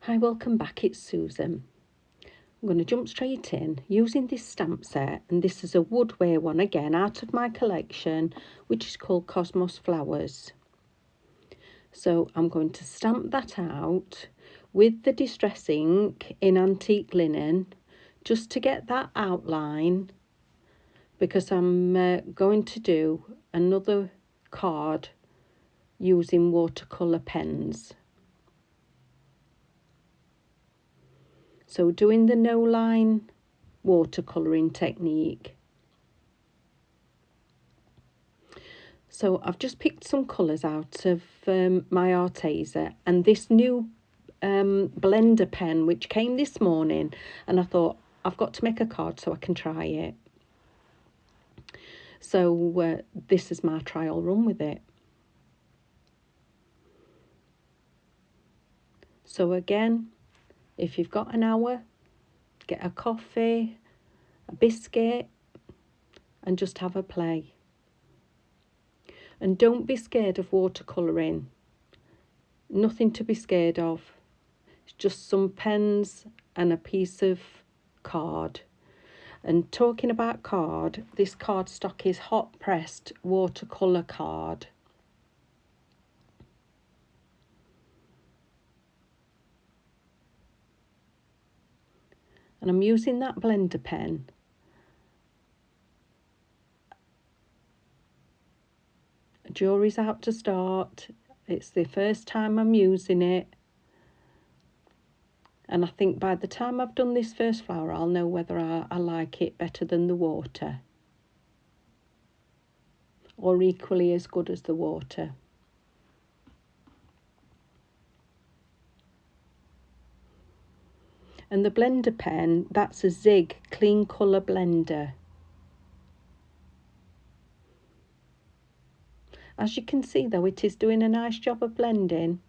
Hi, welcome back, it's Susan. I'm going to jump straight in using this stamp set, and this is a Woodware one again out of my collection, which is called Cosmos Flowers. So I'm going to stamp that out with the distress ink in antique linen just to get that outline, because I'm going to do another card using watercolour pens. So doing the no line watercolouring technique. So I've just picked some colours out of my Arteza and this new blender pen which came this morning, and I thought I've got to make a card so I can try it. So this is my trial run with it. So again, if you've got an hour, get a coffee, a biscuit, and just have a play. And don't be scared of watercolouring. Nothing to be scared of. It's just some pens and a piece of card. And talking about card, this cardstock is hot pressed watercolour card. And I'm using that blender pen. Jury's out to start. It's the first time I'm using it. And I think by the time I've done this first flower, I'll know whether I like it better than the water, or equally as good as the water. And the blender pen, that's a Zig Clean Colour Blender. As you can see though, it is doing a nice job of blending.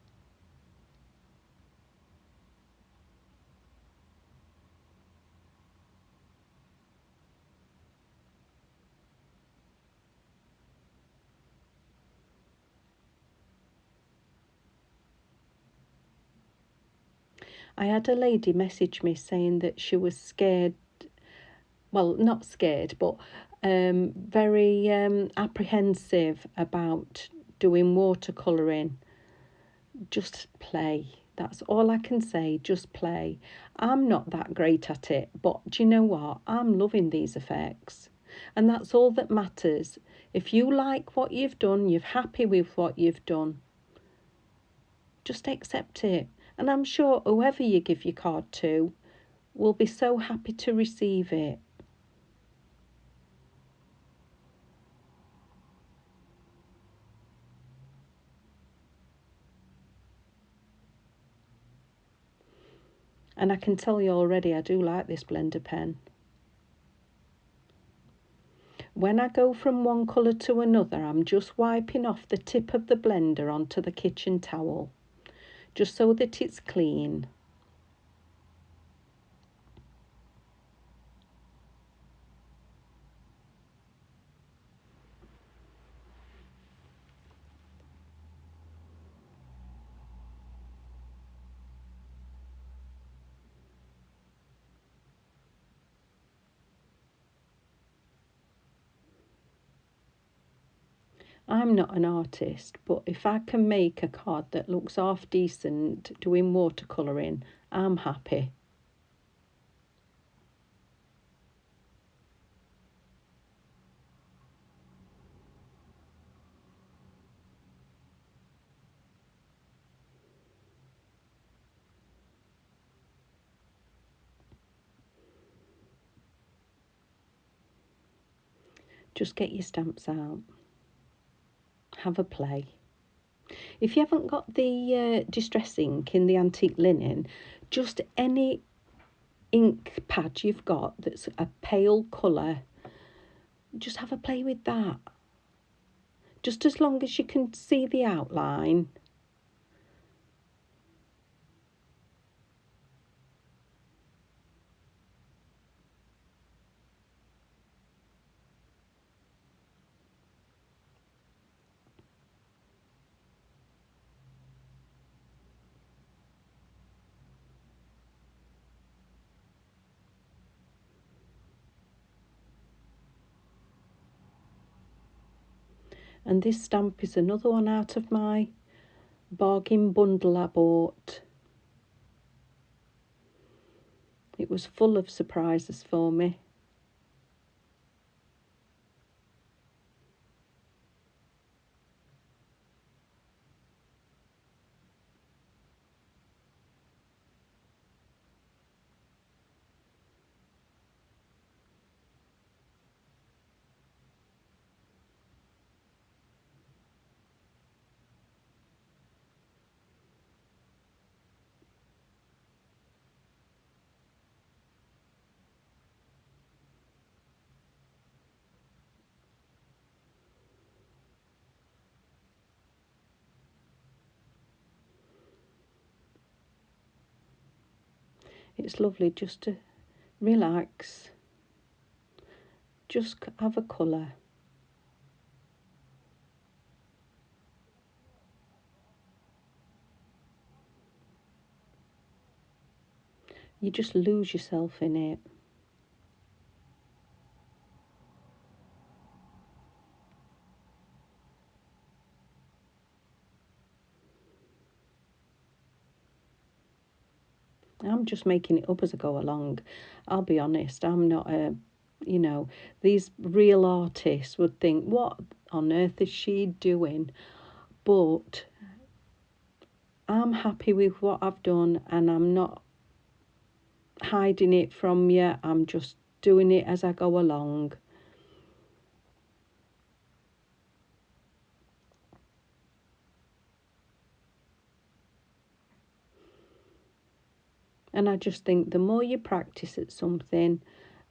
I had a lady message me saying that she was scared, well, not scared, but very apprehensive about doing watercolouring. Just play. That's all I can say, just play. I'm not that great at it, but do you know what? I'm loving these effects. And that's all that matters. If you like what you've done, you're happy with what you've done, just accept it. And I'm sure whoever you give your card to will be so happy to receive it. And I can tell you already, I do like this blender pen. When I go from one colour to another, I'm just wiping off the tip of the blender onto the kitchen towel, just so that it's clean. I'm not an artist, but if I can make a card that looks half decent doing watercolouring, I'm happy. Just get your stamps out. Have a play. If you haven't got the distress ink in the antique linen, just any ink pad you've got that's a pale colour, just have a play with that. Just as long as you can see the outline. And this stamp is another one out of my bargain bundle I bought. It was full of surprises for me. It's lovely just to relax, just have a colour. You just lose yourself in it. I'm just making it up as I go along. I'll be honest, I'm not a, these real artists would think, what on earth is she doing? But I'm happy with what I've done, and I'm not hiding it from you. I'm just doing it as I go along. And I just think the more you practice at something,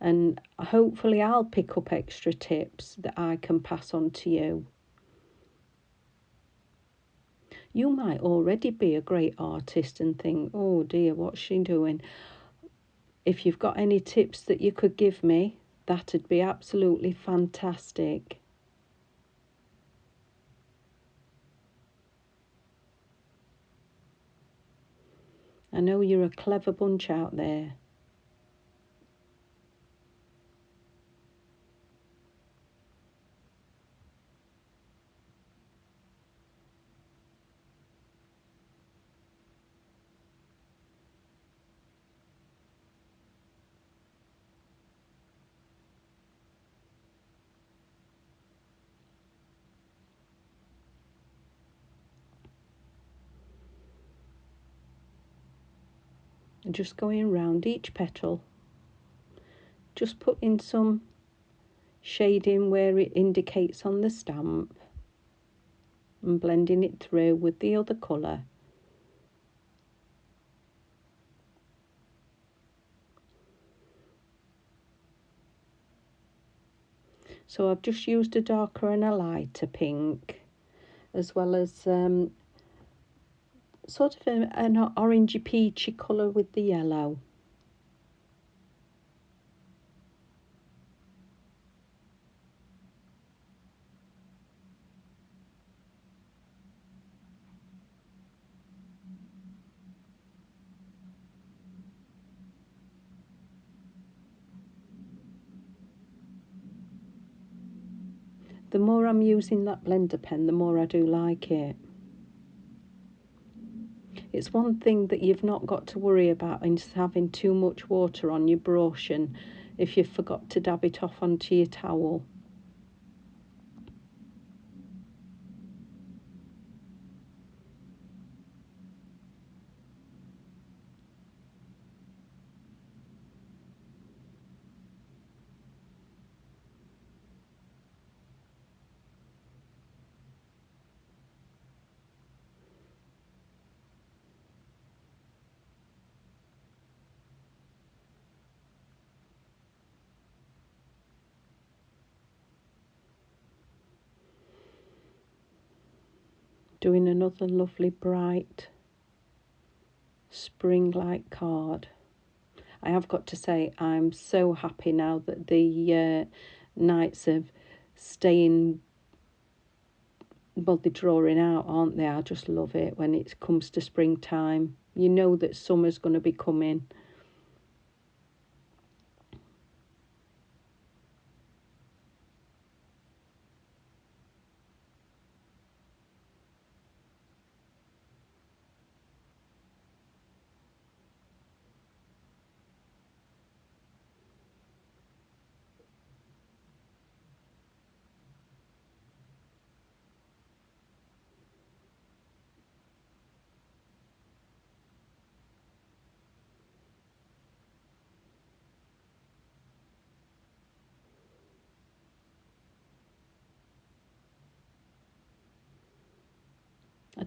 and hopefully I'll pick up extra tips that I can pass on to you. You might already be a great artist and think, oh dear, what's she doing? If you've got any tips that you could give me, that'd be absolutely fantastic. I know you're a clever bunch out there. Just going round each petal, just putting some shading where it indicates on the stamp and blending it through with the other colour. So I've just used a darker and a lighter pink, as well as sort of an orangey peachy colour with the yellow. The more I'm using that blender pen, the more I do like it. It's one thing that you've not got to worry about is having too much water on your brush, and if you forgot to dab it off onto your towel. Doing another lovely bright spring-like card. I have got to say, I'm so happy now that the nights of staying, well, they're drawing out, aren't they? I just love it when it comes to springtime. You know that summer's going to be coming.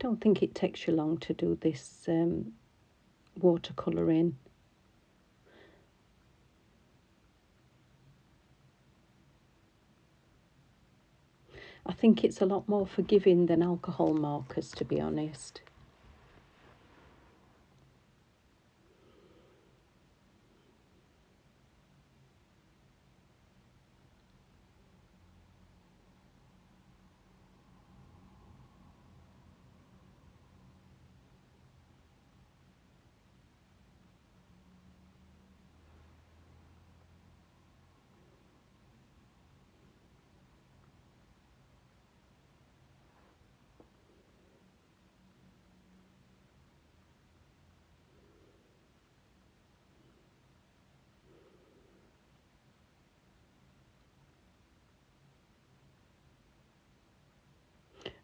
don't think it takes you long to do this watercolouring. I think it's a lot more forgiving than alcohol markers, to be honest.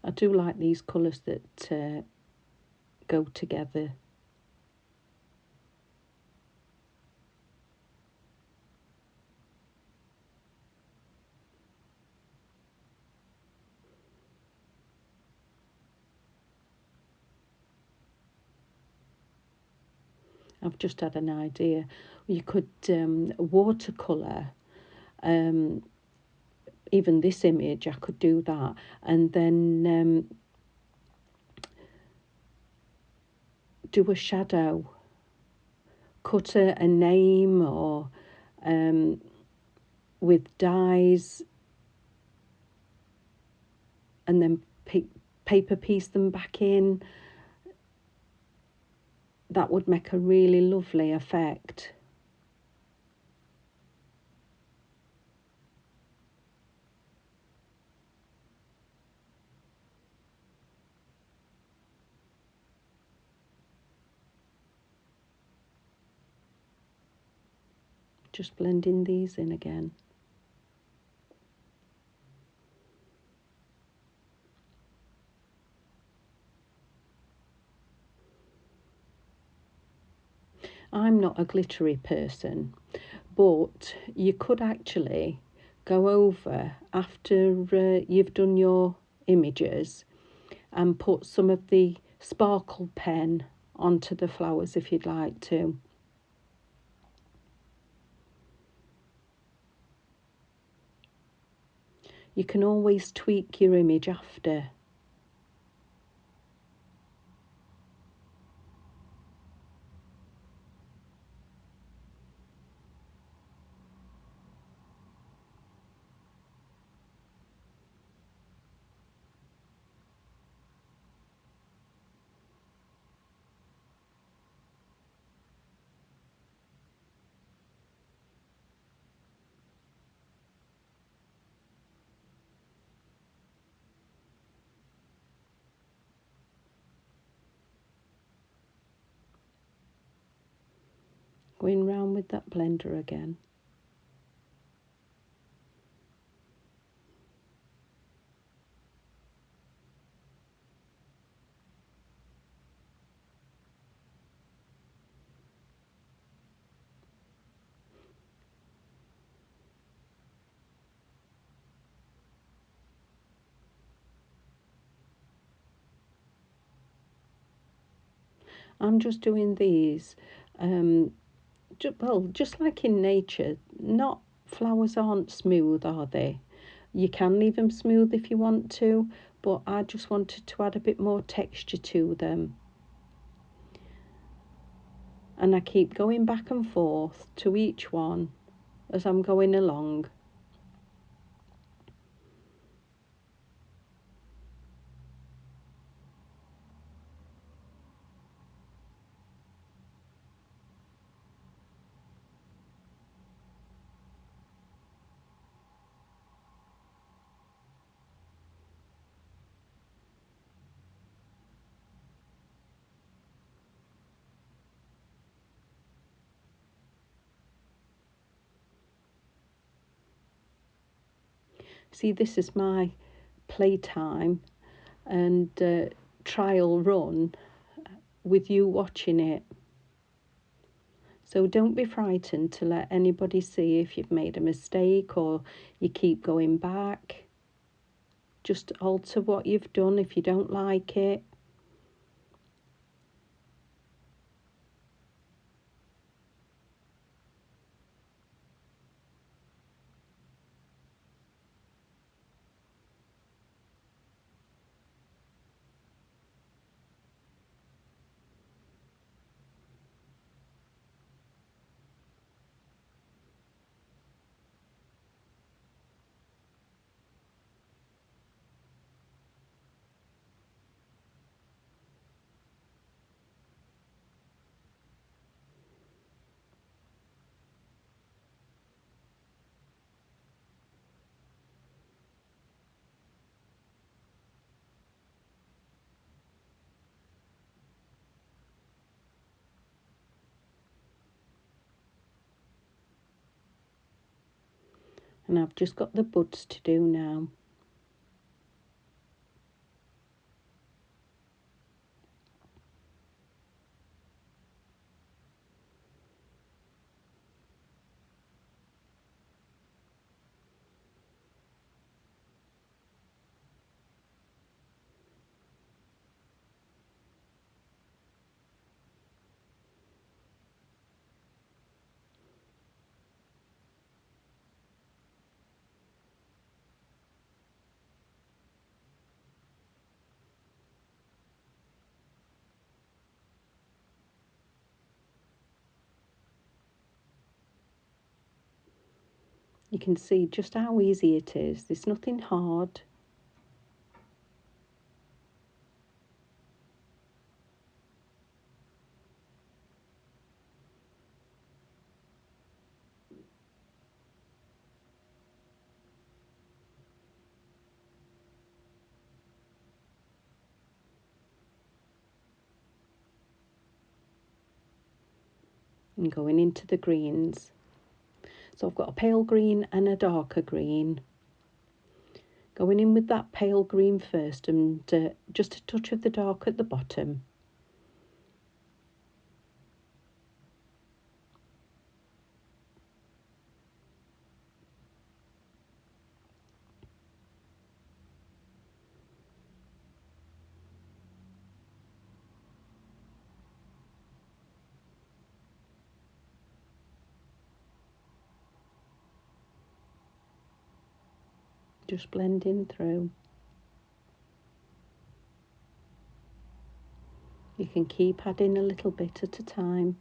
I do like these colours that go together. I've just had an idea. You could watercolour, even this image, I could do that, and then do a shadow, cut a name or with dyes, and then paper piece them back in. That would make a really lovely effect. Just blending these in again. I'm not a glittery person, but you could actually go over after you've done your images and put some of the sparkle pen onto the flowers if you'd like to. You can always tweak your image after. Going round with that blender again. I'm just doing these, just like in nature. Not flowers aren't smooth, are they? You can leave them smooth if you want to, but I just wanted to add a bit more texture to them. And I keep going back and forth to each one as I'm going along. See, this is my playtime and trial run with you watching it. So don't be frightened to let anybody see if you've made a mistake or you keep going back. Just alter what you've done if you don't like it. And I've just got the buds to do now. You can see just how easy it is. There's nothing hard. And going into the greens. So I've got a pale green and a darker green. Going in with that pale green first, and just a touch of the dark at the bottom. Just blending through. You can keep adding a little bit at a time.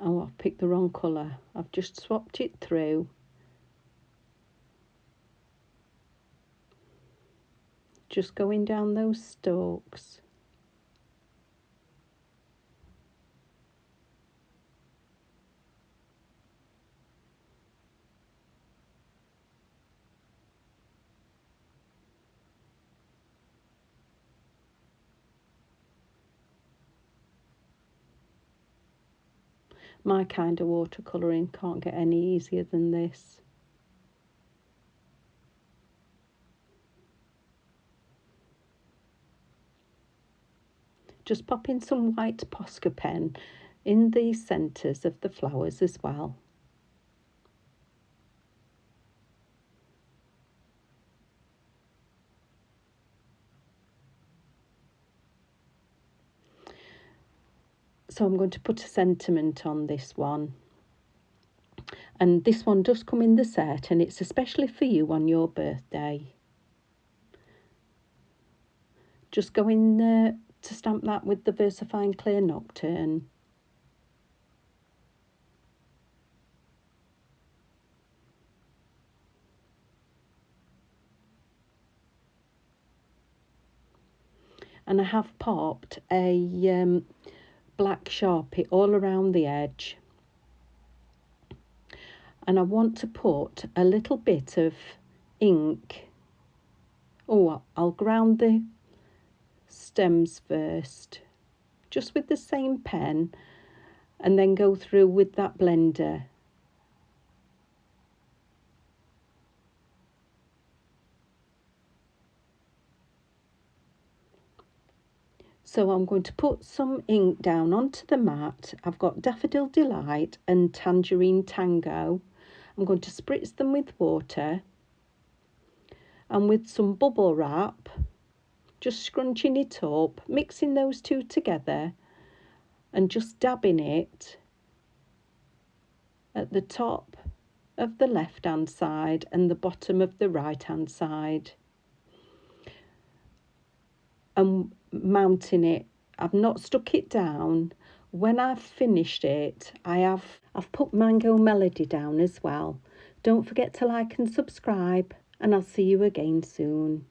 Oh, I've picked the wrong colour. I've just swapped it through. Just going down those stalks. My kind of watercolouring can't get any easier than this. Just pop in some white Posca pen in the centres of the flowers as well. So I'm going to put a sentiment on this one. And this one does come in the set, and it's especially for you on your birthday. Just go in to stamp that with the VersaFine Clear Nocturne. And I have popped a black Sharpie all around the edge. And I want to put a little bit of ink. Oh, I'll ground the stems first, just with the same pen, and then go through with that blender. So I'm going to put some ink down onto the mat. I've got Daffodil Delight and Tangerine Tango. I'm going to spritz them with water and with some bubble wrap, just scrunching it up, mixing those two together and just dabbing it at the top of the left hand side and the bottom of the right hand side, and mounting it. I've not stuck it down, when I've finished it, I've put Mango Melody down as well. Don't forget to like and subscribe, and I'll see you again soon.